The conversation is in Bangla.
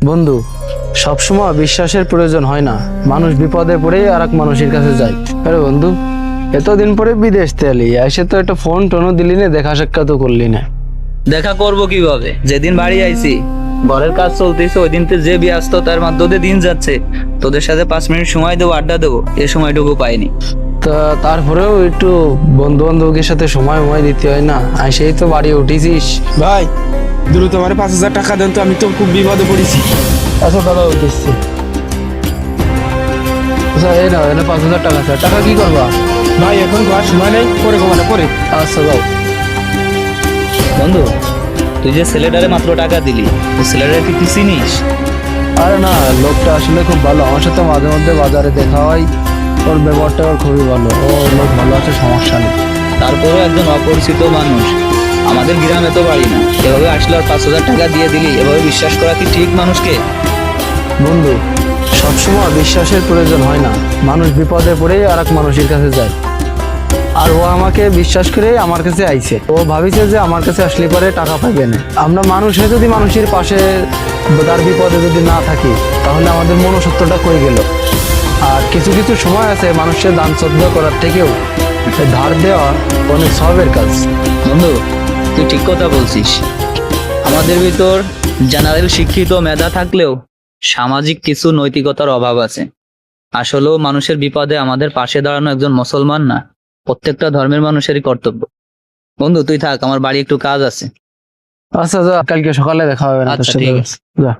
বন্ধু, সবসময় বিশ্বাসের প্রয়োজন হয় না। মানুষ বিপদে পড়েই আর এক মানুষের কাছে যায়। আরে বন্ধু, এতদিন পরে বিদেশ তেলি এসে তো একটা ফোন টোনও দিলি না, দেখা সাক্ষাৎ করলি না। দেখা করব কিভাবে? যেদিন বাড়ি আইছি ঘরের কাজ চলতেছে, ওই দিন যে ব্যস্ততার মাধ্যমে দিন যাচ্ছে, তোদের সাথে 5 মিনিট সময় দেবো, আড্ডা দেবো, এ সময়টুকু পাইনি। তা তারপরেও একটু বন্ধু বান্ধবের সাথে সময় দিতে হয় না? সেই তো বাড়ি উঠেছিস। ভাই দ্রুত আমার 5,000 টাকা দেন তো, আমি তো খুব বিপদে পড়েছি। আচ্ছা দাদা, উঠেছি। আচ্ছা এই না, এনে 5,000 টাকা আছে। টাকা কি করবা? ভাই এখন ঘর সময় নেই, পরে কমানো পরে। আচ্ছা যাও। বন্ধু, তুই যে ছেলেটারে মাত্র টাকা দিলি, ওই ছেলেটারে কি চিনিস? আরে না, লোকটা আসলে খুব ভালো, আমার সাথে মাঝে মধ্যে বাজারে দেখা হয়। ওর ব্যবহারটা ওর খুবই ভালো, ও লোক ভালো আছে, সমস্যা নেই। তারপরেও একজন অপরিচিত মানুষ, আমাদের গ্রামে তো বাড়ি না, এভাবে আসলে আর 5,000 টাকা দিয়ে দিলি, এভাবে বিশ্বাস করা কি ঠিক মানুষকে? বন্ধু, সবসময় বিশ্বাসের প্রয়োজন হয় না। মানুষ বিপদে পড়েই আর এক মানুষের কাছে যায়। আর ও আমাকে বিশ্বাস করে আমার কাছে আইছে। ও ভাবিছে যে আমার কাছে আসলে পরে টাকা পাইবে না। আমরা মানুষ হয়ে যদি মানুষের পাশে, তার বিপদে যদি না থাকি, তাহলে আমাদের মনুষ্যত্বটা কই গেল? আর কিছু কিছু সময় আছে মানুষের দান শ্রদ্ধা করার থেকেও ধার দেওয়া অনেক সবের কাজ। বন্ধু, তুই ঠিক কথা বলছিস। আমাদের ভিতর জেনারেল শিক্ষিত মেধা থাকলেও সামাজিক কিছু নৈতিকতার অভাব আছে। আসলেও মানুষের বিপদে আমাদের পাশে দাঁড়ানো একজন মুসলমান না, প্রত্যেকটা ধর্মের মানুষেরই কর্তব্য। বন্ধু তুই থাক, আমার বাড়ি একটু কাজ আছে। আচ্ছা যা, কালকে সকালে দেখা হবে না তোর আচ্ছা, সাথে। ঠিক আছে। যা।